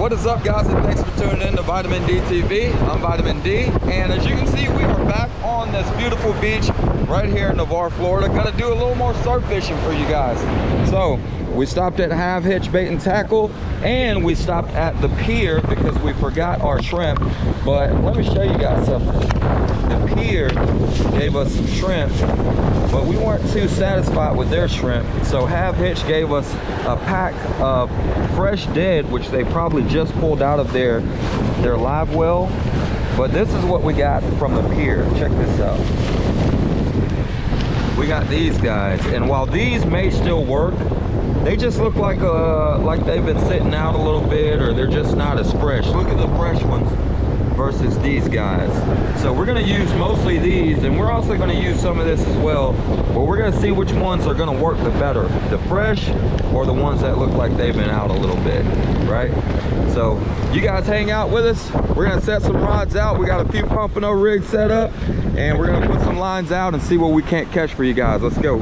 What is up, guys, and thanks for tuning in to Vitamin D TV. I'm Vitamin D, and as you can see, we are back on this beautiful beach right here in Navarre, Florida. Gonna do a little more surf fishing for you guys. So we stopped at Have Hitch Bait and Tackle, and we stopped at the pier because we forgot our shrimp. But let me show you guys something. The pier gave us some shrimp, but we weren't too satisfied with their shrimp. So Have Hitch gave us a pack of fresh dead, which they probably just pulled out of their live well. But this is what we got from the pier. Check this out. We got these guys, and while these may still work, they just look like they've been sitting out a little bit, or they're just not as fresh. Look at the fresh ones versus these guys. So we're gonna use mostly these, and we're also gonna use some of this as well, but we're gonna see which ones are gonna work the better, the fresh or the ones that look like they've been out a little bit, right? So you guys hang out with us. We're gonna set some rods out. We got a few Pompano rigs set up, and we're gonna put some lines out and see what we can't catch for you guys. Let's go.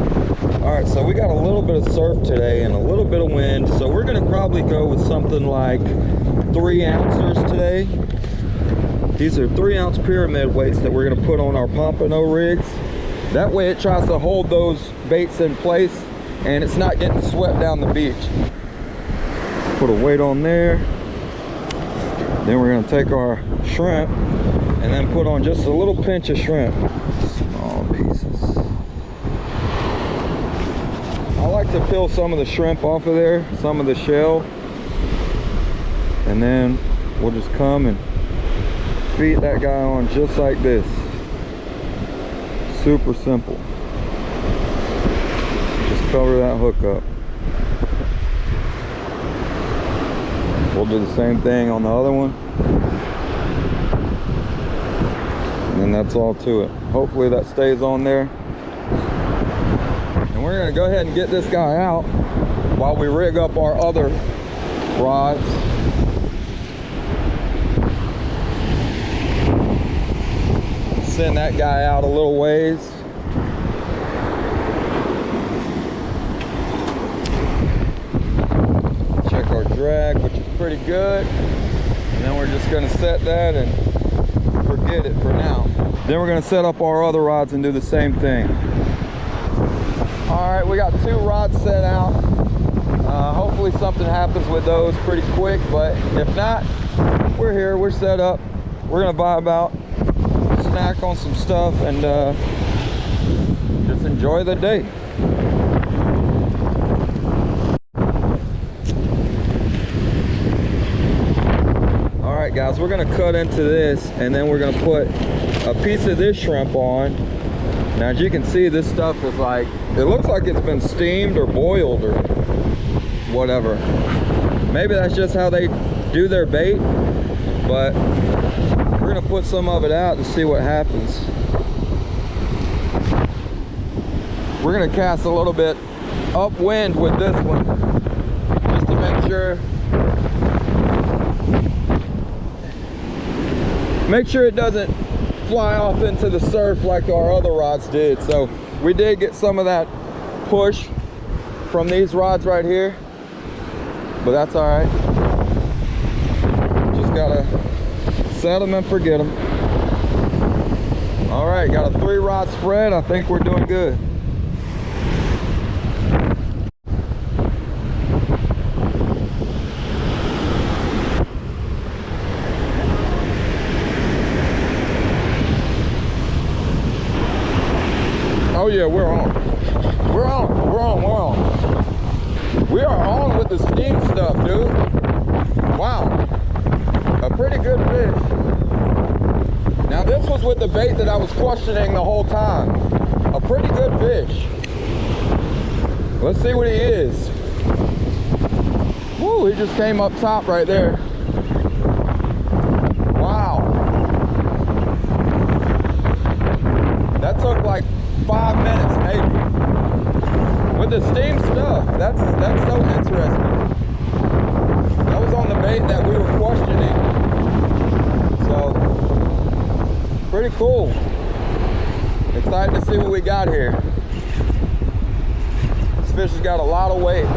All right, so we got a little bit of surf today and a little bit of wind, so we're gonna probably go with something like 3 ounces today. These are 3-ounce pyramid weights that we're gonna put on our Pompano rigs. That way it tries to hold those baits in place and it's not getting swept down the beach. Put a weight on there. Then we're gonna take our shrimp and then put on just a little pinch of shrimp. Small pieces. I like to peel some of the shrimp off of there, some of the shell. And then we'll just come and feed that guy on just like this. Super simple. Just cover that hook up. We'll do the same thing on the other one. And then that's all to it. Hopefully that stays on there. And we're gonna go ahead and get this guy out while we rig up our other rods. Send that guy out a little ways. Check our drag, which is pretty good. And then we're just gonna set that and forget it for now. Then we're gonna set up our other rods and do the same thing. All right, we got 2 rods set out. Hopefully something happens with those pretty quick, but if not, we're here, we're set up. We're gonna vibe out, snack on some stuff, and just enjoy the day. All right, guys, we're gonna cut into this, and then we're gonna put a piece of this shrimp on. Now, as you can see, this stuff is like, it looks like it's been steamed or boiled or whatever. Maybe that's just how they do their bait, but we're gonna put some of it out to see what happens. We're gonna cast a little bit upwind with this one, just to make sure it doesn't fly off into the surf like our other rods did. So we did get some of that push from these rods right here, but that's all right. Just gotta set them and forget them. All right, got a 3-rod spread. I think we're doing good. Oh yeah, we're on. We're on. We're on. We're on. We are on with the steam stuff, dude. Wow. A pretty good fish. Now this was with the bait that I was questioning the whole time. A pretty good fish. Let's see what he is. Woo, he just came up top right there. Wow. That took like 5 minutes maybe. With the steam stuff, that's so interesting. That was on the bait that we were questioning. So, pretty cool. Excited to see what we got here. This fish has got a lot of weight.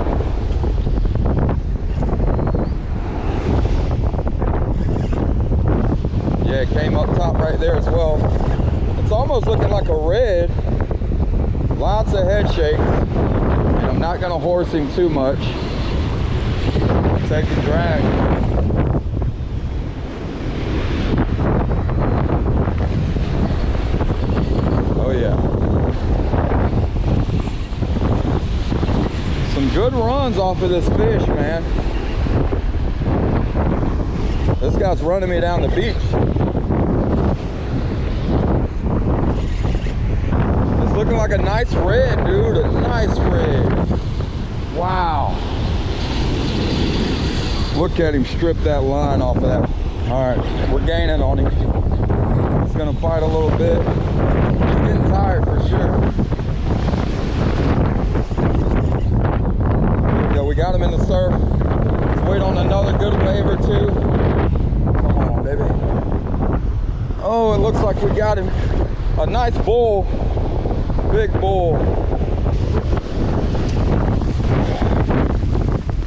Yeah, it came up top right there as well. It's almost looking like a red. Lots of head shakes. And I'm not gonna horse him too much. Take the drag. Oh yeah. Some good runs off of this fish, man. This guy's running me down the beach. It's looking like a nice red, dude. A nice red. Wow. Look at him strip that line off of that. All right, we're gaining on him. He's gonna fight a little bit. He's getting tired for sure. There we go, we got him in the surf. Let's wait on another good wave or two. Come on, baby. Oh, it looks like we got him. A nice bull. Big bull.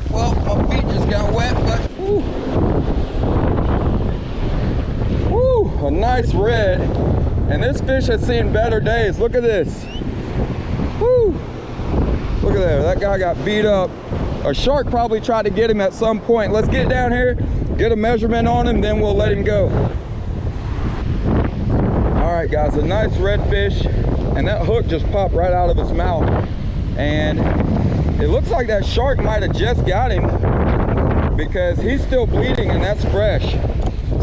Well, my feet just got wet, but woo. Woo, a nice red. And this fish has seen better days. Look at this. Woo. Look at that. That guy got beat up. A shark probably tried to get him at some point. Let's get down here, get a measurement on him, then we'll let him go. All right, guys, a nice red fish. And that hook just popped right out of his mouth. And it looks like that shark might have just got him because he's still bleeding and that's fresh.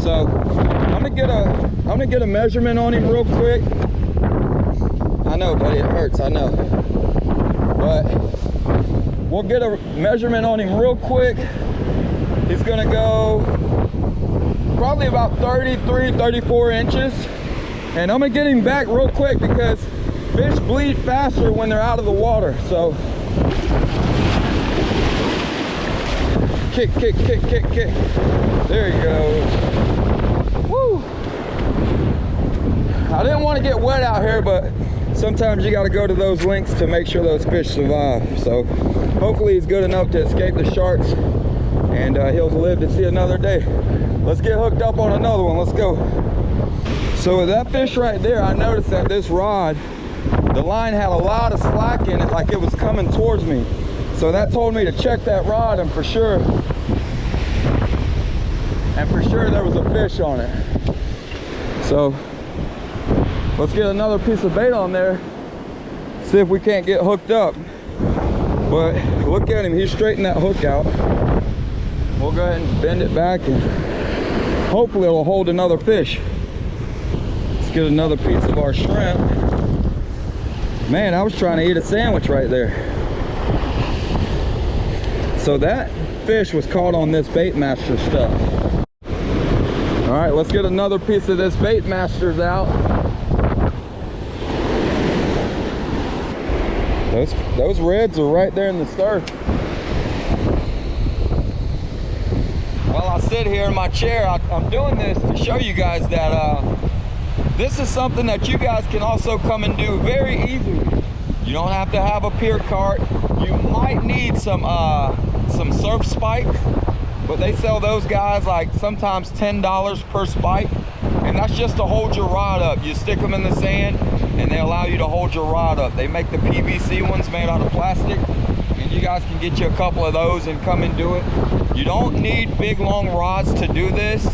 So I'm gonna get a measurement on him real quick. I know, buddy, it hurts, I know. But we'll get a measurement on him real quick. He's gonna go probably about 33, 34 inches. And I'm gonna get him back real quick because fish bleed faster when they're out of the water. So kick, kick, kick, kick, kick. There he goes. Woo! I didn't want to get wet out here, but sometimes you got to go to those lengths to make sure those fish survive. So hopefully he's good enough to escape the sharks and he'll live to see another day. Let's get hooked up on another one. Let's go. So with that fish right there, I noticed that this rod, the line had a lot of slack in it, like it was coming towards me. So that told me to check that rod, and for sure there was a fish on it. So let's get another piece of bait on there, see if we can't get hooked up. But look at him, he's straightened that hook out. We'll go ahead and bend it back and hopefully it'll hold another fish. Let's get another piece of our shrimp. Man, I was trying to eat a sandwich right there. So that fish was caught on this Baitmaster stuff. All right, let's get another piece of this Baitmasters out. Those reds are right there in the surf. While I sit here in my chair, I'm doing this to show you guys that this is something that you guys can also come and do very easily. You don't have to have a pier cart. You might need some surf spikes, but they sell those guys like sometimes $10 per spike, and that's just to hold your rod up. You stick them in the sand and they allow you to hold your rod up. They make the PVC ones made out of plastic, and you guys can get you a couple of those and come and do it. You don't need big long rods to do this.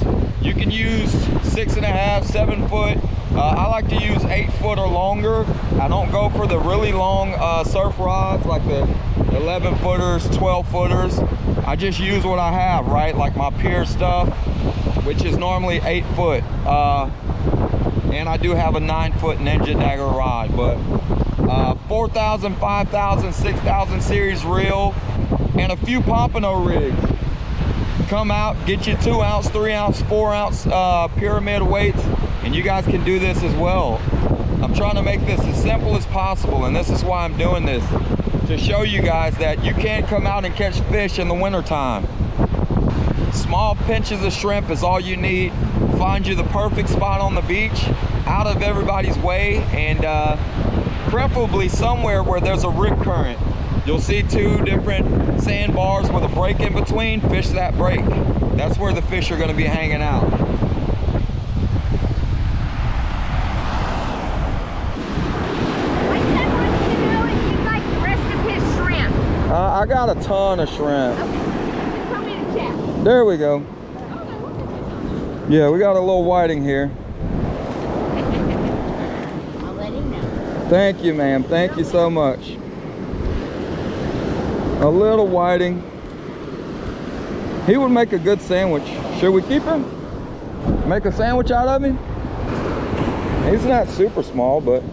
You can use 6.5, 7 foot. I like to use 8 foot or longer. I don't go for the really long surf rods like the 11 footers, 12 footers. I just use what I have, right? Like my pier stuff, which is normally 8 foot. And I do have a 9 foot Ninja Dagger rod, but 4,000, 5,000, 6,000 series reel, and a few pompano rigs. Come out, get you 2 ounce, 3 ounce, 4 ounce pyramid weights, and you guys can do this as well. I'm trying to make this as simple as possible, and this is why I'm doing this, to show you guys that you can come out and catch fish in the wintertime. Small pinches of shrimp is all you need. Find you the perfect spot on the beach, out of everybody's way, and preferably somewhere where there's a rip current. You'll see 2 different sandbars with a break in between. Fish that break. That's where the fish are going to be hanging out. I got a ton of shrimp. Okay. Just tell me to check. There we go. Yeah, we got a little whiting here. I'll let him know. Thank you, ma'am. Thank you so much. A little whiting. He would make a good sandwich. Should we keep him? Make a sandwich out of him? He's not super small, but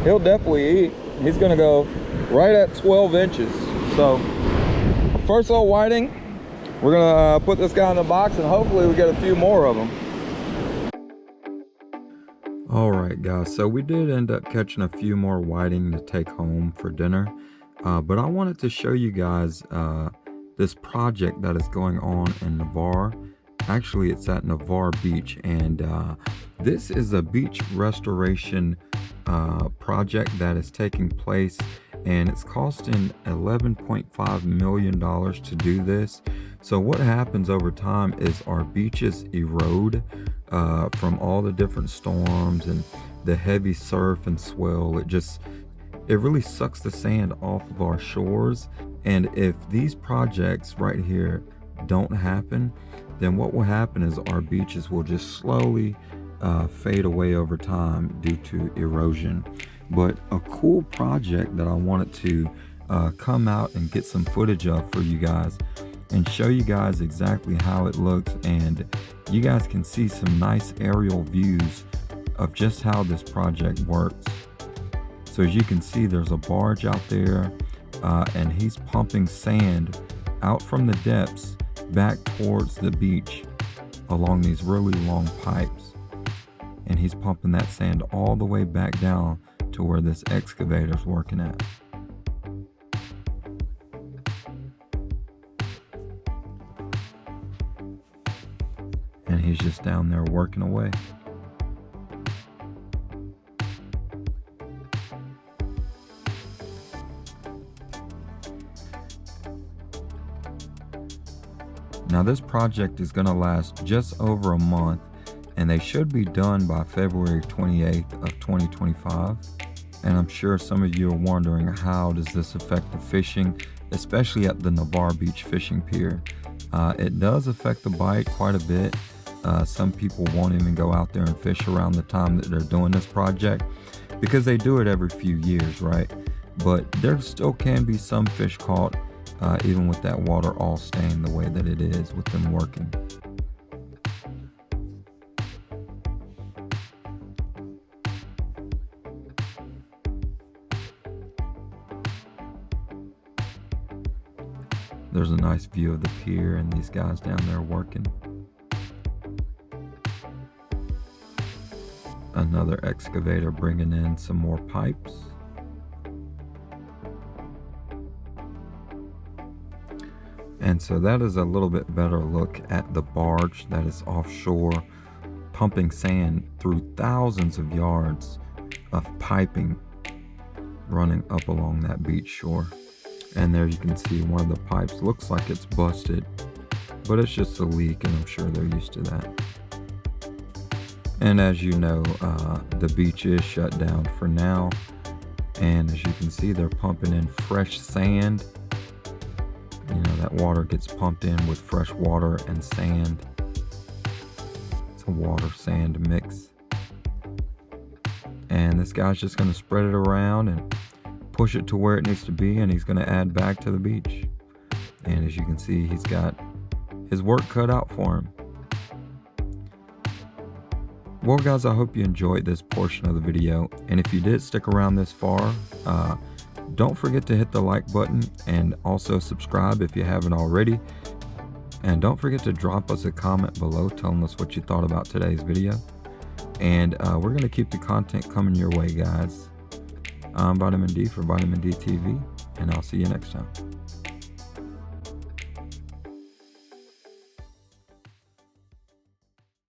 he'll definitely eat. He's gonna go right at 12 inches. So, first little whiting. We're gonna put this guy in the box and hopefully we get a few more of them. All right, guys, so we did end up catching a few more whiting to take home for dinner. But I wanted to show you guys this project that is going on in Navarre. Actually, it's at Navarre Beach, and this is a beach restoration project that is taking place, and it's costing $11.5 million to do this. So what happens over time is our beaches erode from all the different storms and the heavy surf and swell. It really sucks the sand off of our shores. And if these projects right here don't happen, then what will happen is our beaches will just slowly fade away over time due to erosion. But a cool project that I wanted to come out and get some footage of for you guys and show you guys exactly how it looks, and you guys can see some nice aerial views of just how this project works. So as you can see, there's a barge out there and he's pumping sand out from the depths back towards the beach along these really long pipes, and he's pumping that sand all the way back down to where this excavator's working at. And he's just down there working away. Now this project is going to last just over a month, and they should be done by February 28th of 2025. And I'm sure some of you are wondering, how does this affect the fishing, especially at the Navarre Beach fishing pier? It does affect the bite quite a bit. Some people won't even go out there and fish around the time that they're doing this project because they do it every few years, right? But there still can be some fish caught even with that water all staying the way that it is with them working. There's a nice view of the pier and these guys down there working. Another excavator bringing in some more pipes. And so that is a little bit better look at the barge that is offshore, pumping sand through thousands of yards of piping running up along that beach shore. And there you can see one of the pipes looks like it's busted, but it's just a leak, and I'm sure they're used to that. And as you know, the beach is shut down for now, and as you can see, they're pumping in fresh sand. You know, that water gets pumped in with fresh water and sand. It's a water sand mix, and this guy's just going to spread it around and push it to where it needs to be, and he's going to add back to the beach. And as you can see, he's got his work cut out for him. Well guys, I hope you enjoyed this portion of the video, and if you did stick around this far, don't forget to hit the like button and also subscribe if you haven't already. And don't forget to drop us a comment below telling us what you thought about today's video. And we're going to keep the content coming your way, guys. I'm Vitamin D for Vitamin D TV, and I'll see you next time.